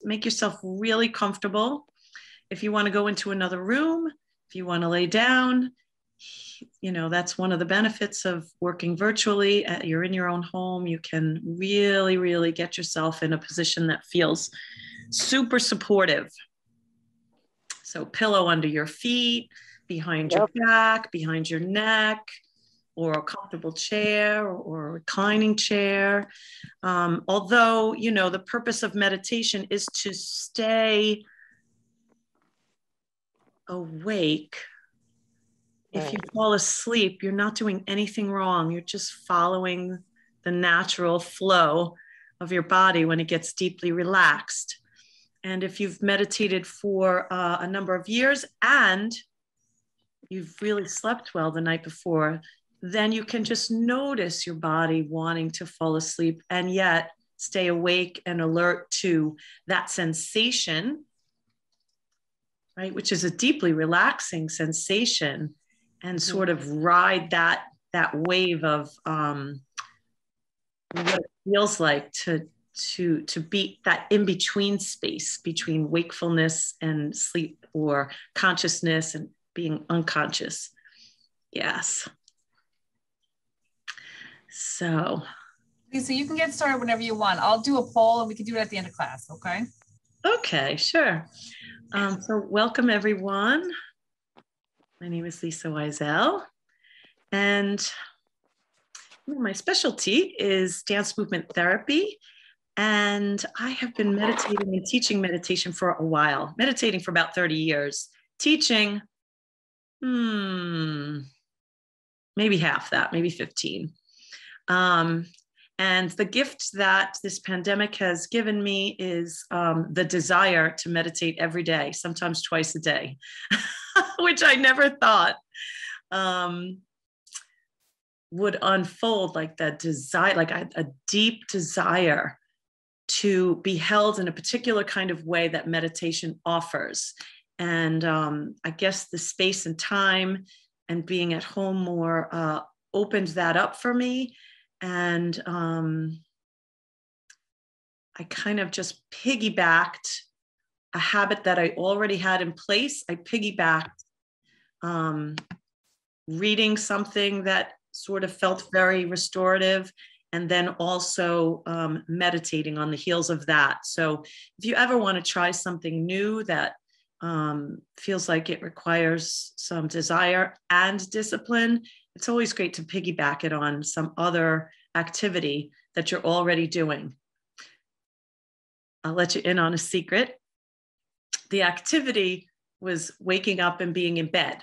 make yourself really comfortable. If you want to go into another room, if you want to lay down, that's one of the benefits of working virtually. You're in your own home. You can really, really get yourself in a position that feels super supportive. So pillow under your feet, behind your back, behind your neck, or a comfortable chair or a reclining chair. Although, the purpose of meditation is to stay awake. If you fall asleep, you're not doing anything wrong. You're just following the natural flow of your body when it gets deeply relaxed. And if you've meditated for a number of years and you've really slept well the night before, then you can just notice your body wanting to fall asleep and yet stay awake and alert to that sensation, right? Which is a deeply relaxing sensation, and sort of ride that wave of what it feels like to be that in-between space between wakefulness and sleep, or consciousness and being unconscious. Yes. So Lisa, you can get started whenever you want. I'll do a poll and we can do it at the end of class, okay? Okay, sure. So welcome everyone. My name is Lisa Wisel, and my specialty is dance movement therapy. And I have been meditating and teaching meditation for a while, meditating for about 30 years, teaching, maybe half that, maybe 15. And the gift that this pandemic has given me is the desire to meditate every day, sometimes twice a day, which I never thought would unfold, like that desire, like a deep desire to be held in a particular kind of way that meditation offers. And I guess the space and time and being at home more opened that up for me. And I kind of just piggybacked a habit that I already had in place. I piggybacked reading something that sort of felt very restorative, and then also meditating on the heels of that. So if you ever want to try something new that feels like it requires some desire and discipline, it's always great to piggyback it on some other activity that you're already doing. I'll let you in on a secret. The activity was waking up and being in bed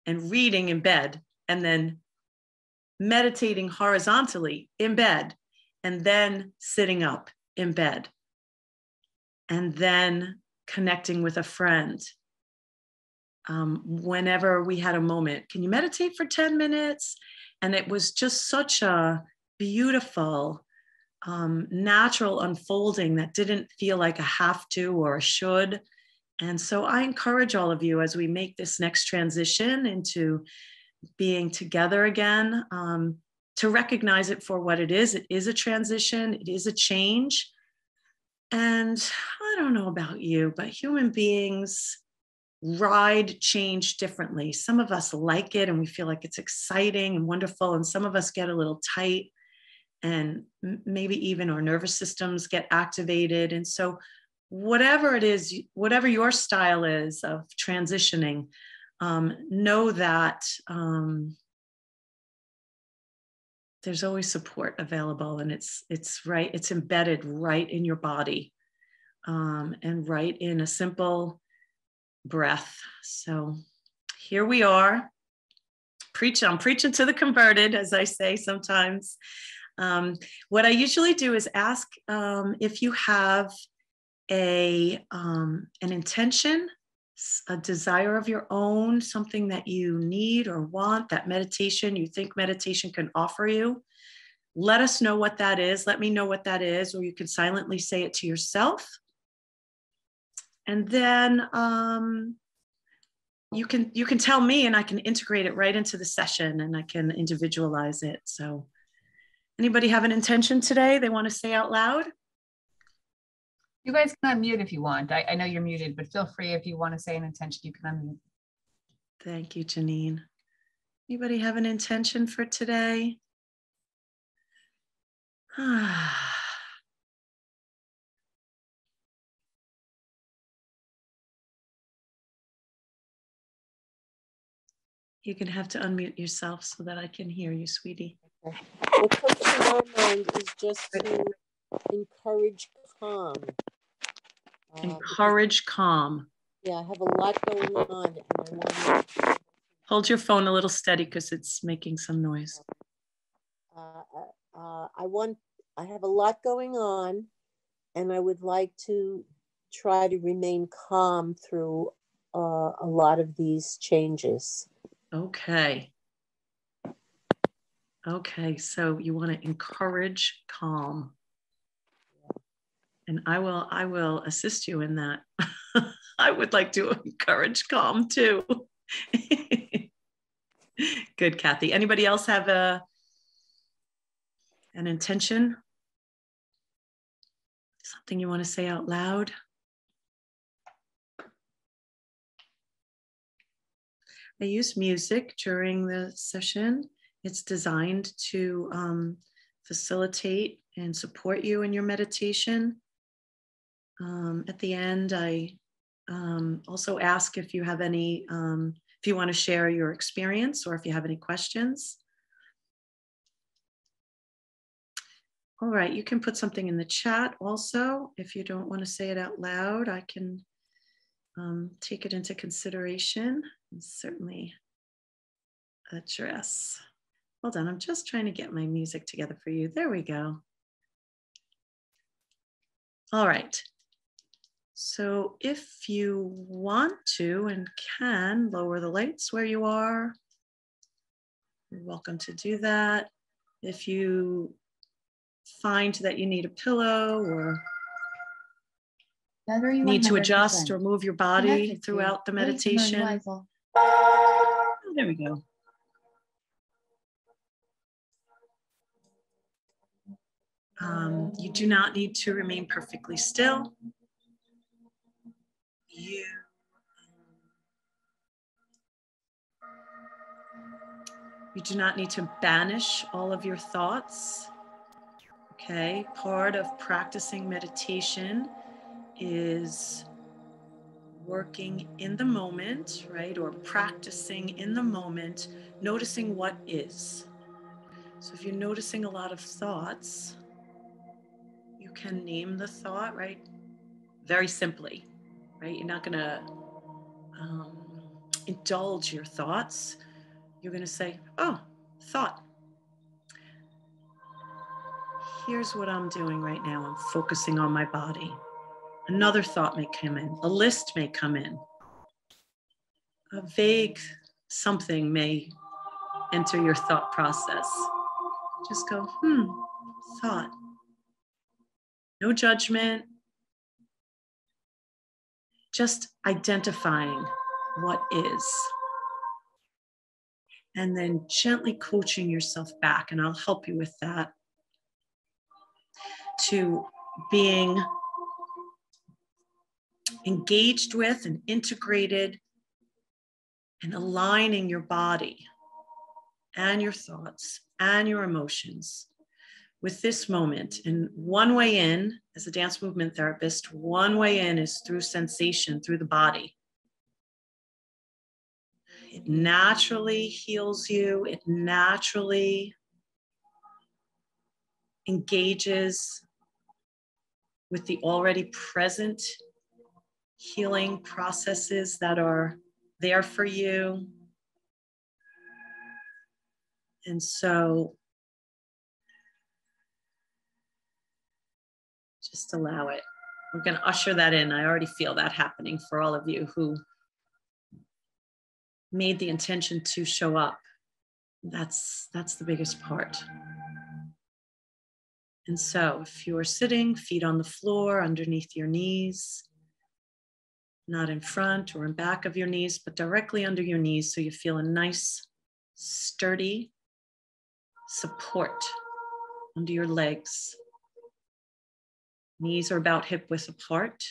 and reading in bed, and then meditating horizontally in bed, and then sitting up in bed, and then connecting with a friend. Whenever we had a moment, can you meditate for 10 minutes? And it was just such a beautiful, natural unfolding that didn't feel like a have to or a should. And so I encourage all of you, as we make this next transition into being together again, to recognize it for what it is. It is a transition. It is a change. And I don't know about you, but human beings ride change differently. Some of us like it and we feel like it's exciting and wonderful. And some of us get a little tight, and maybe even our nervous systems get activated. And so whatever it is, whatever your style is of transitioning, know that there's always support available, and it's embedded right in your body, and right in a simple breath. So here we are. I'm preaching to the converted, as I say sometimes. What I usually do is ask if you have an intention, a desire of your own, something that you need or want, that you think meditation can offer you. Let us know what that is. Let me know what that is, or you can silently say it to yourself. And then you can tell me, and I can integrate it right into the session, and I can individualize it. So anybody have an intention today they want to say out loud? You guys can unmute if you want. I know you're muted, but feel free if you want to say an intention, you can unmute. Thank you, Janine. Anybody have an intention for today? You're going to have to unmute yourself so that I can hear you, sweetie. What comes to my mind is just to encourage calm. Encourage calm. Yeah, I have a lot going on, and I want to. Hold your phone a little steady because it's making some noise. I have a lot going on, and I would like to try to remain calm through a lot of these changes. Okay. Okay, so you want to encourage calm. And I will assist you in that. I would like to encourage calm too. Good, Kathy. Anybody else have an intention? Something you want to say out loud? I use music during the session. It's designed to facilitate and support you in your meditation. At the end, I also ask if you have any, if you want to share your experience or if you have any questions. All right, you can put something in the chat also. If you don't want to say it out loud, I can take it into consideration and certainly address. Hold on, I'm just trying to get my music together for you. There we go. All right. So if you want to and can lower the lights where you are, you're welcome to do that. If you find that you need a pillow or need to adjust or move your body throughout the meditation. Oh, there we go. You do not need to remain perfectly still. You do not need to banish all of your thoughts. Okay, part of practicing meditation is working in the moment, right? Or practicing in the moment, noticing what is. So if you're noticing a lot of thoughts, you can name the thought, right? Very simply, right? You're not gonna indulge your thoughts. You're gonna say, oh, thought. Here's what I'm doing right now. I'm focusing on my body. Another thought may come in. A list may come in. A vague something may enter your thought process. Just go, thought. No judgment. Just identifying what is. And then gently coaching yourself back, and I'll help you with that, to being engaged with and integrated and aligning your body and your thoughts and your emotions with this moment. And one way in, as a dance movement therapist, one way in is through sensation, through the body. It naturally heals you. It naturally engages with the already present healing processes that are there for you. And so just allow it. We're going to usher that in. I already feel that happening for all of you who made the intention to show up. That's the biggest part. And so if you're sitting, feet on the floor, underneath your knees, not in front or in back of your knees, but directly under your knees, so you feel a nice, sturdy support under your legs. Knees are about hip width apart,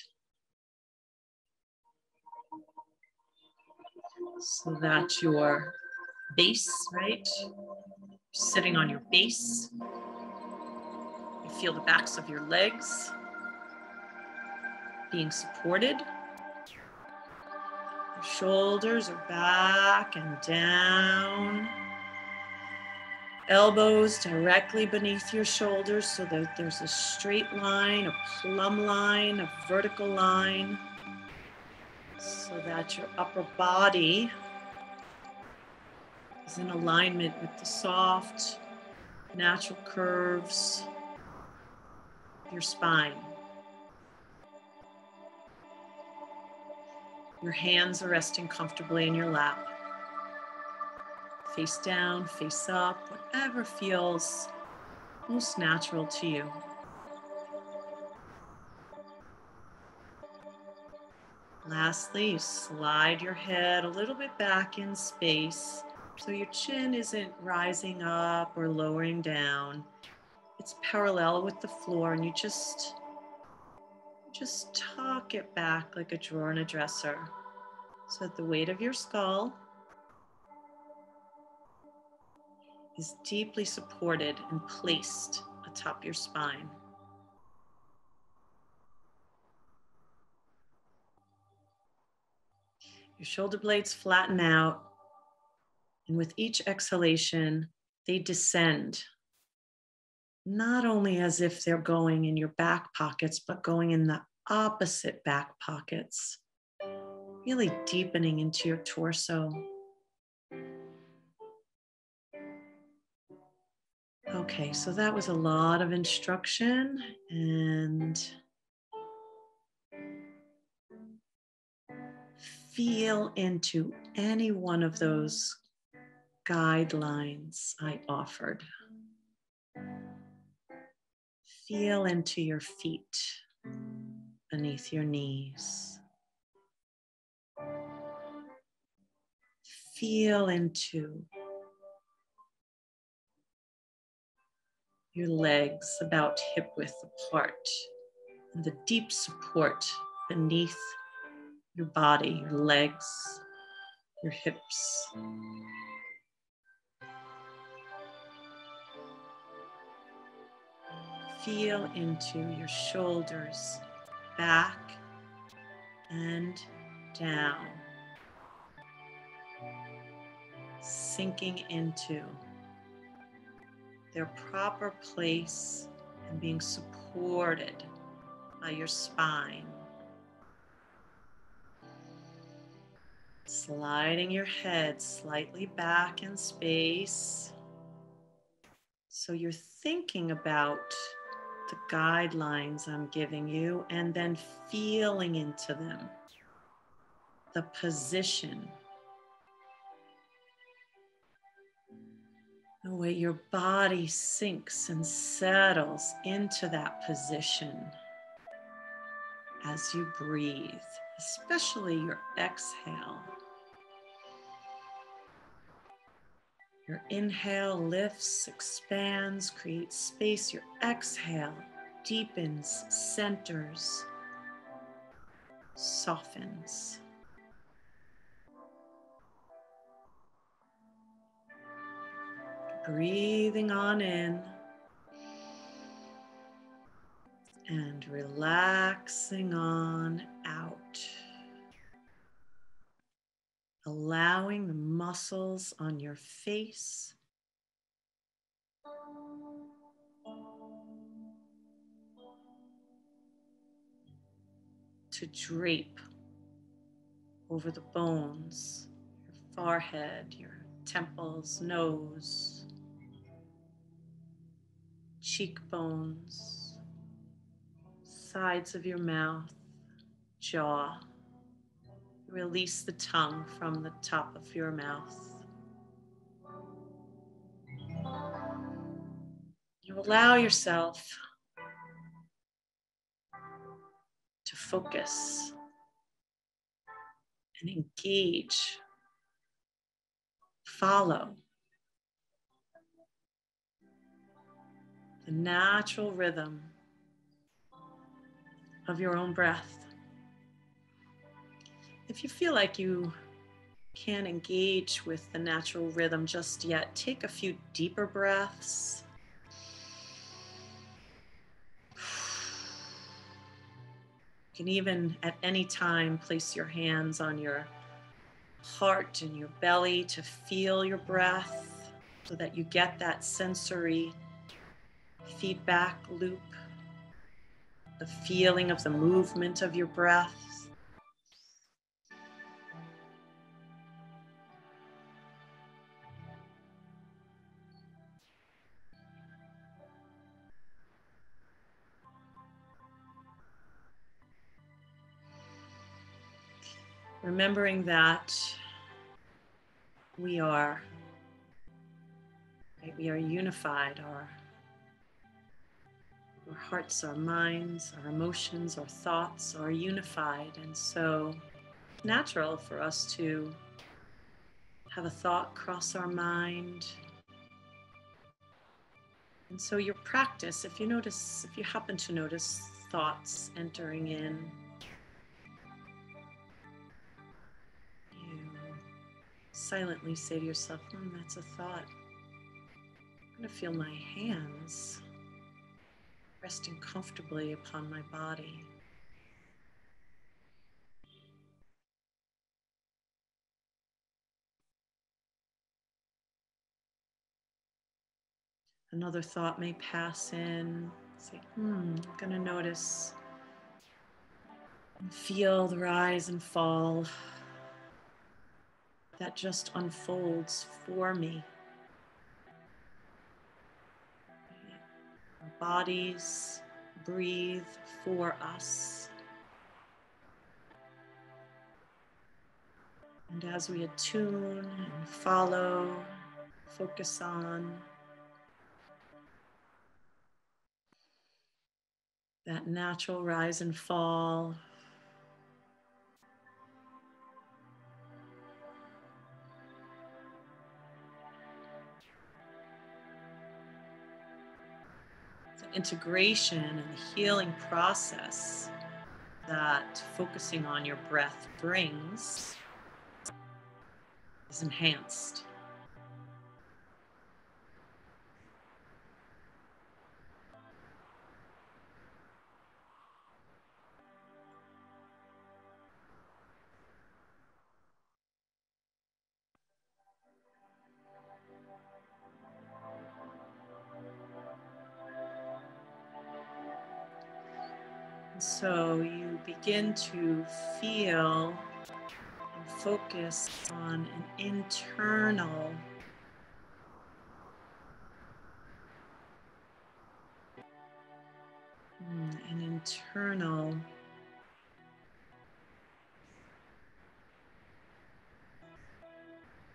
so that your base, right? Sitting on your base. You feel the backs of your legs being supported. Your shoulders are back and down. Elbows directly beneath your shoulders so that there's a straight line, a plumb line, a vertical line, so that your upper body is in alignment with the soft, natural curves of your spine. Your hands are resting comfortably in your lap. Face down, face up, whatever feels most natural to you. Lastly, you slide your head a little bit back in space so your chin isn't rising up or lowering down. It's parallel with the floor, and you just tuck it back like a drawer in a dresser so that the weight of your skull is deeply supported and placed atop your spine. Your shoulder blades flatten out, and with each exhalation, they descend, not only as if they're going in your back pockets, but going in the opposite back pockets, really deepening into your torso. Okay, so that was a lot of instruction, and feel into any one of those guidelines I offered. Feel into your feet beneath your knees. Feel into your legs about hip width apart, and the deep support beneath your body, your legs, your hips. Feel into your shoulders, back and down, sinking into their proper place and being supported by your spine. Sliding your head slightly back in space. So you're thinking about the guidelines I'm giving you and then feeling into them. The position. The way your body sinks and settles into that position as you breathe, especially your exhale. Your inhale lifts, expands, creates space. Your exhale deepens, centers, softens. Breathing on in and relaxing on out. Allowing the muscles on your face to drape over the bones, your forehead, your temples, nose, cheekbones, sides of your mouth, jaw. Release the tongue from the top of your mouth. You allow yourself to focus and engage, follow the natural rhythm of your own breath. If you feel like you can't engage with the natural rhythm just yet, take a few deeper breaths. You can even at any time place your hands on your heart and your belly to feel your breath so that you get that sensory feedback loop, the feeling of the movement of your breath. Remembering that we are unified, our hearts, our minds, our emotions, our thoughts are unified. And so it's natural for us to have a thought cross our mind. And so your practice, if you happen to notice thoughts entering in, you silently say to yourself, that's a thought. I'm going to feel my hands resting comfortably upon my body. Another thought may pass in. Say, I'm going to notice and feel the rise and fall that just unfolds for me. Our bodies breathe for us. And as we attune and follow, focus on that natural rise and fall, the integration and the healing process that focusing on your breath brings is enhanced. So you begin to feel and focus on an internal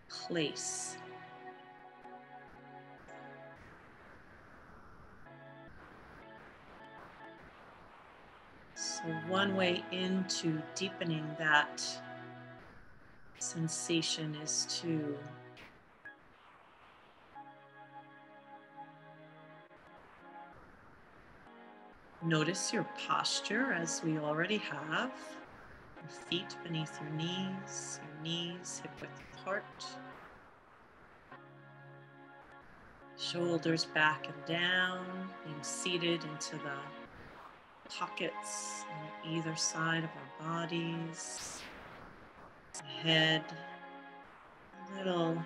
place. So one way into deepening that sensation is to notice your posture, as we already have. Your feet beneath your knees hip width apart. Shoulders back and down, being seated into the pockets on either side of our bodies. Head a little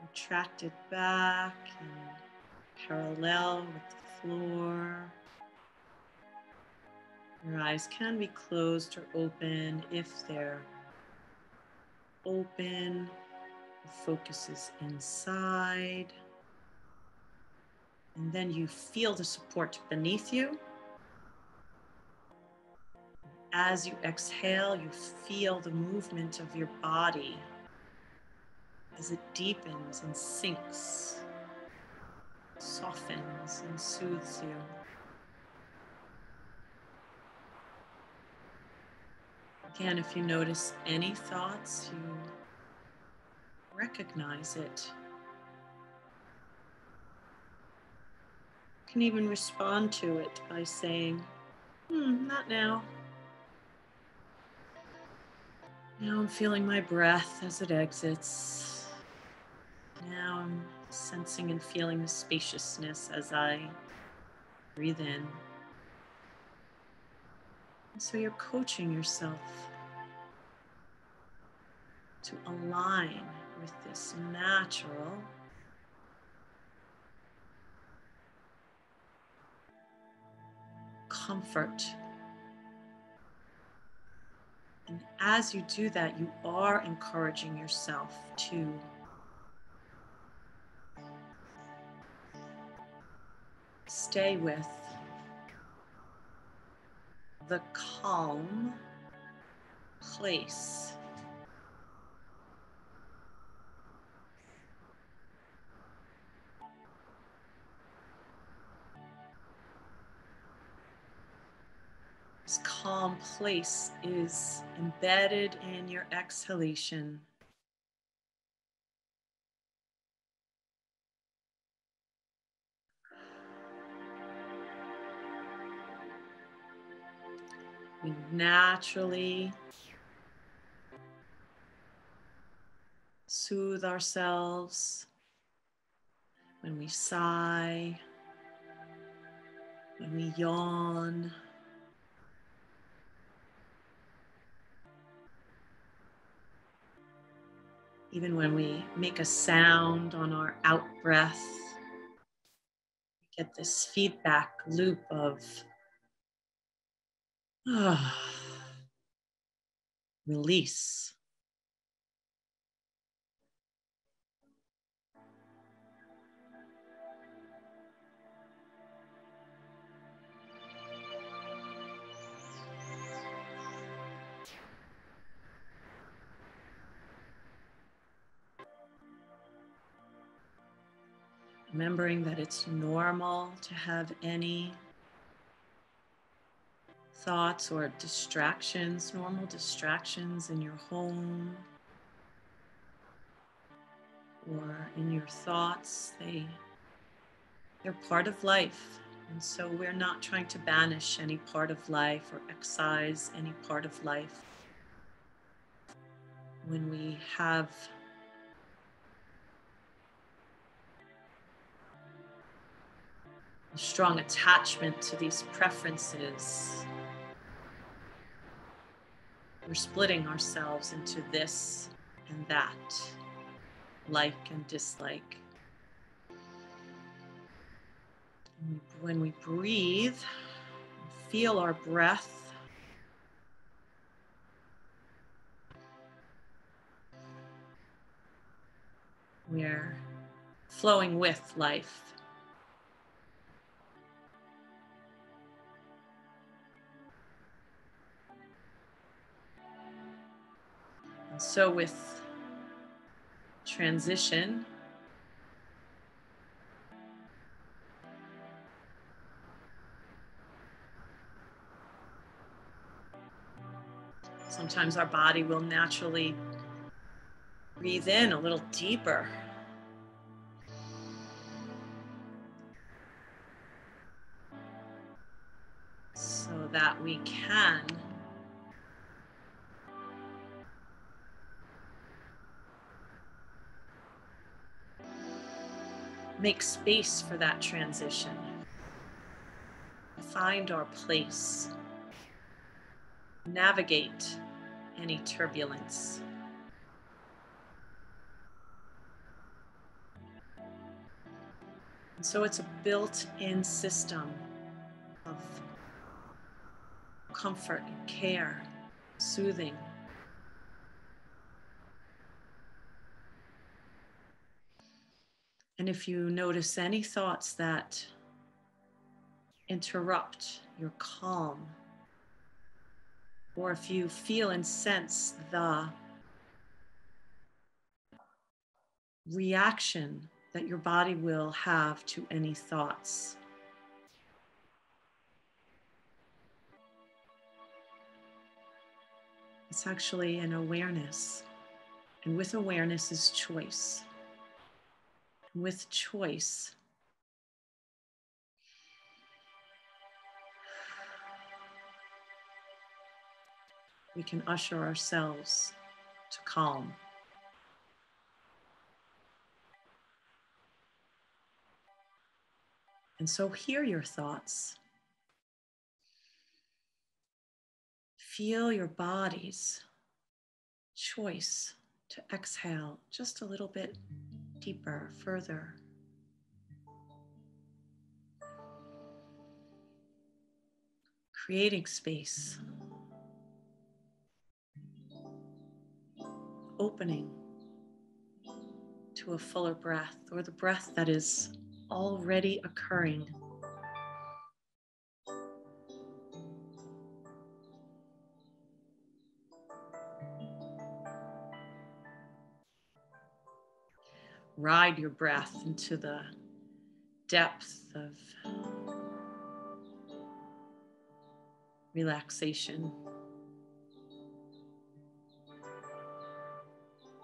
retracted back and parallel with the floor. Your eyes can be closed or open. If they're open, the focus is inside. And then you feel the support beneath you. As you exhale, you feel the movement of your body as it deepens and sinks, softens and soothes you. Again, if you notice any thoughts, you recognize it. You can even respond to it by saying, Not now. Now I'm feeling my breath as it exits. Now I'm sensing and feeling the spaciousness as I breathe in. And so you're coaching yourself to align with this natural comfort. And as you do that, you are encouraging yourself to stay with the calm place. This calm place is embedded in your exhalation. We naturally soothe ourselves when we sigh, when we yawn. Even when we make a sound on our out breath, we get this feedback loop of release. Remembering that it's normal to have any thoughts or distractions, normal distractions in your home or in your thoughts. They're part of life. And so we're not trying to banish any part of life or excise any part of life. When we have a strong attachment to these preferences, we're splitting ourselves into this and that, like and dislike. When we breathe, feel our breath, we're flowing with life. And so with transition, sometimes our body will naturally breathe in a little deeper. So that we can make space for that transition. Find our place. Navigate any turbulence. And so it's a built-in system of comfort and care, soothing. And if you notice any thoughts that interrupt your calm, or if you feel and sense the reaction that your body will have to any thoughts, it's actually an awareness. And with awareness is choice. And with choice, we can usher ourselves to calm. And so hear your thoughts. Feel your body's choice to exhale just a little bit deeper, further. Creating space. Opening to a fuller breath, or the breath that is already occurring. Ride your breath into the depth of relaxation.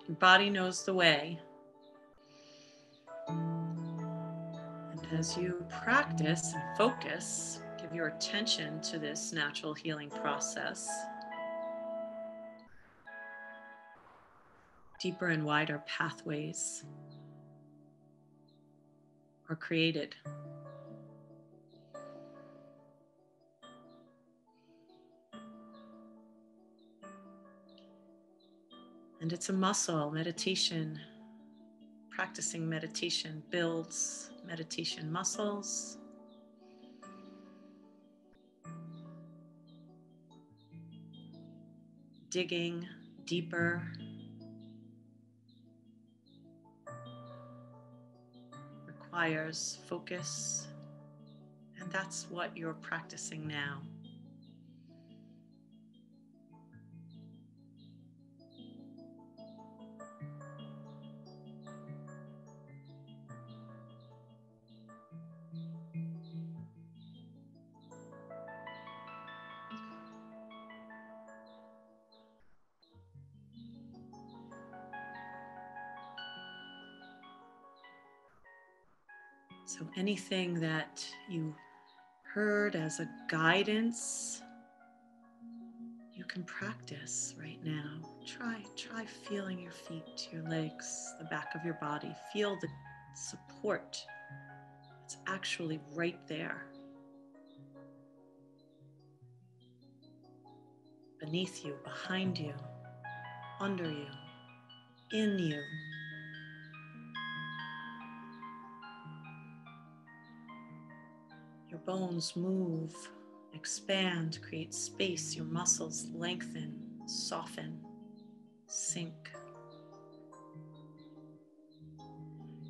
Your body knows the way. And as you practice and focus, give your attention to this natural healing process. Deeper and wider pathways are created. And it's a muscle. Meditation, practicing meditation builds meditation muscles. Digging deeper requires focus, and that's what you're practicing now. So anything that you heard as a guidance, you can practice right now. Try feeling your feet, your legs, the back of your body. Feel the support. It's actually right there. Beneath you, behind you, under you, in you. Your bones move, expand, create space. Your muscles lengthen, soften, sink.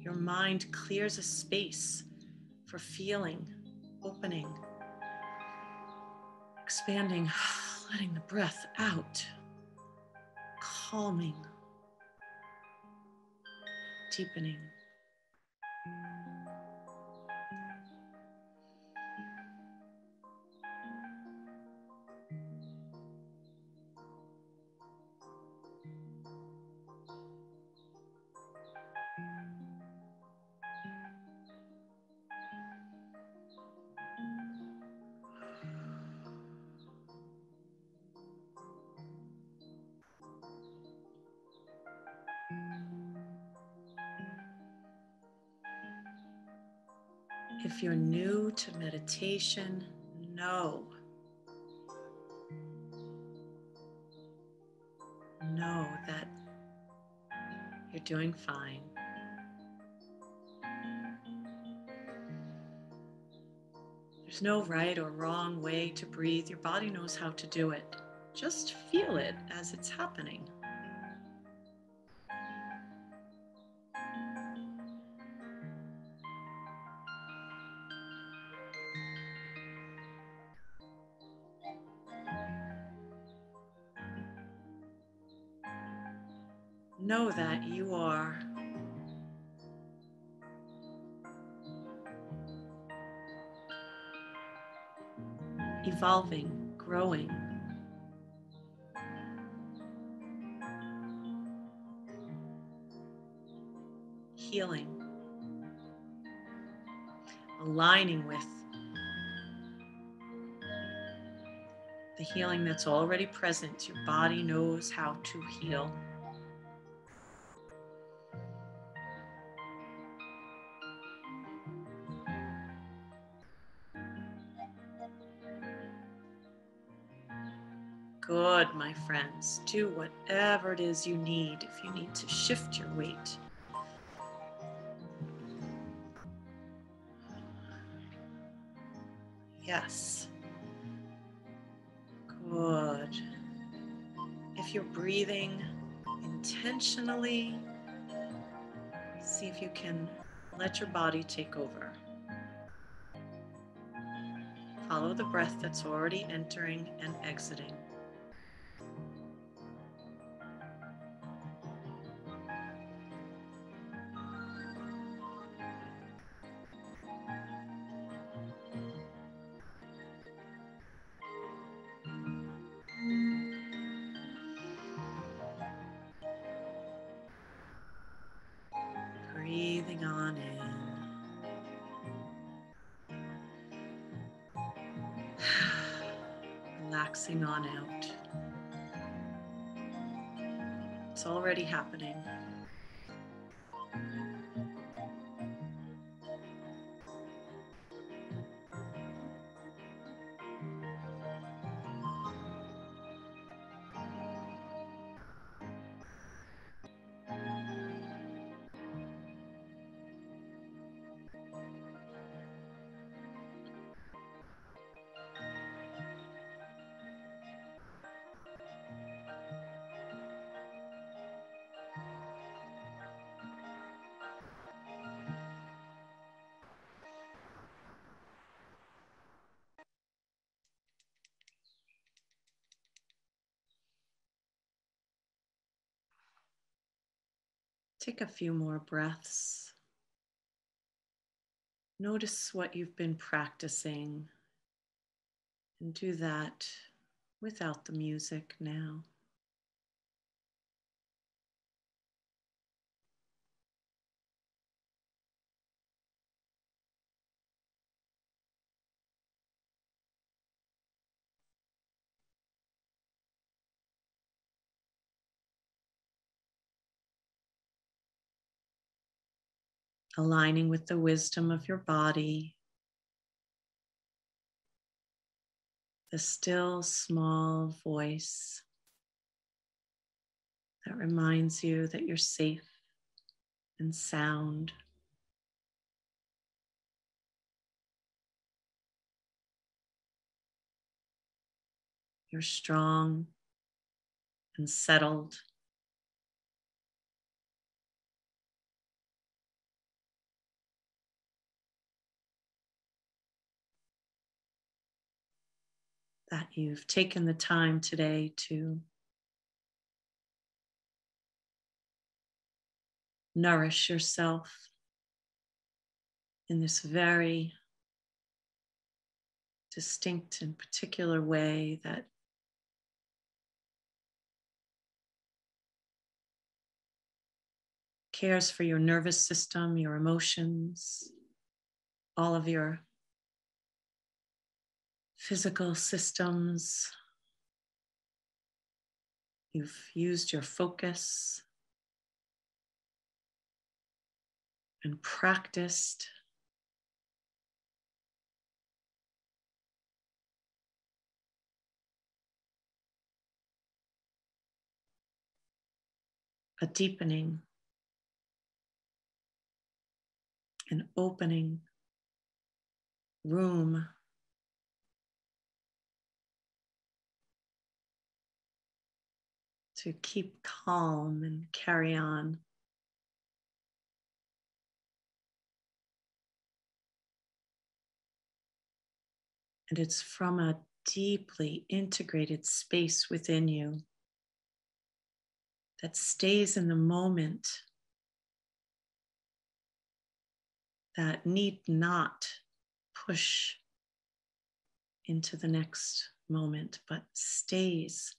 Your mind clears a space for feeling, opening, expanding, letting the breath out, calming, deepening. If you're new to meditation, know that you're doing fine. There's no right or wrong way to breathe. Your body knows how to do it. Just feel it as it's happening. Know that you are evolving, growing, healing, aligning with the healing that's already present. Your body knows how to heal. Good, my friends. Do whatever it is you need. If you need to shift your weight. Yes. Good. If you're breathing intentionally, see if you can let your body take over. Follow the breath that's already entering and exiting. Breathing on in. Relaxing on out. It's already happening. Take a few more breaths. Notice what you've been practicing and do that without the music now. Aligning with the wisdom of your body, the still small voice that reminds you that you're safe and sound. You're strong and settled. That you've taken the time today to nourish yourself in this very distinct and particular way that cares for your nervous system, your emotions, all of your physical systems. You've used your focus and practiced. A deepening, an opening room to keep calm and carry on. And it's from a deeply integrated space within you that stays in the moment, that need not push into the next moment, but stays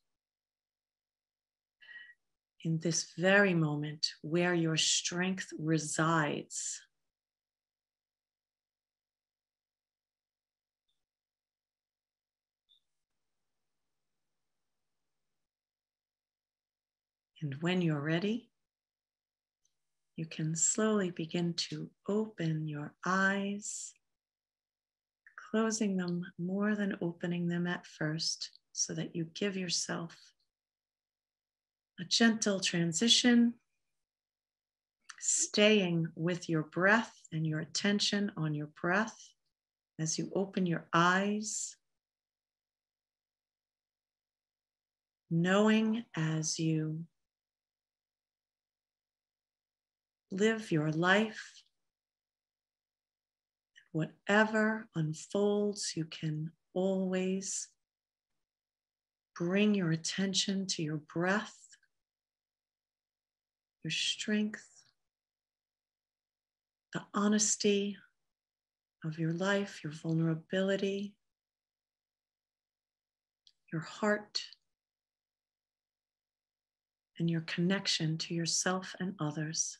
in this very moment where your strength resides. And when you're ready, you can slowly begin to open your eyes, closing them more than opening them at first, so that you give yourself a gentle transition, staying with your breath and your attention on your breath as you open your eyes, knowing as you live your life, whatever unfolds, you can always bring your attention to your breath, your strength, the honesty of your life, your vulnerability, your heart, and your connection to yourself and others.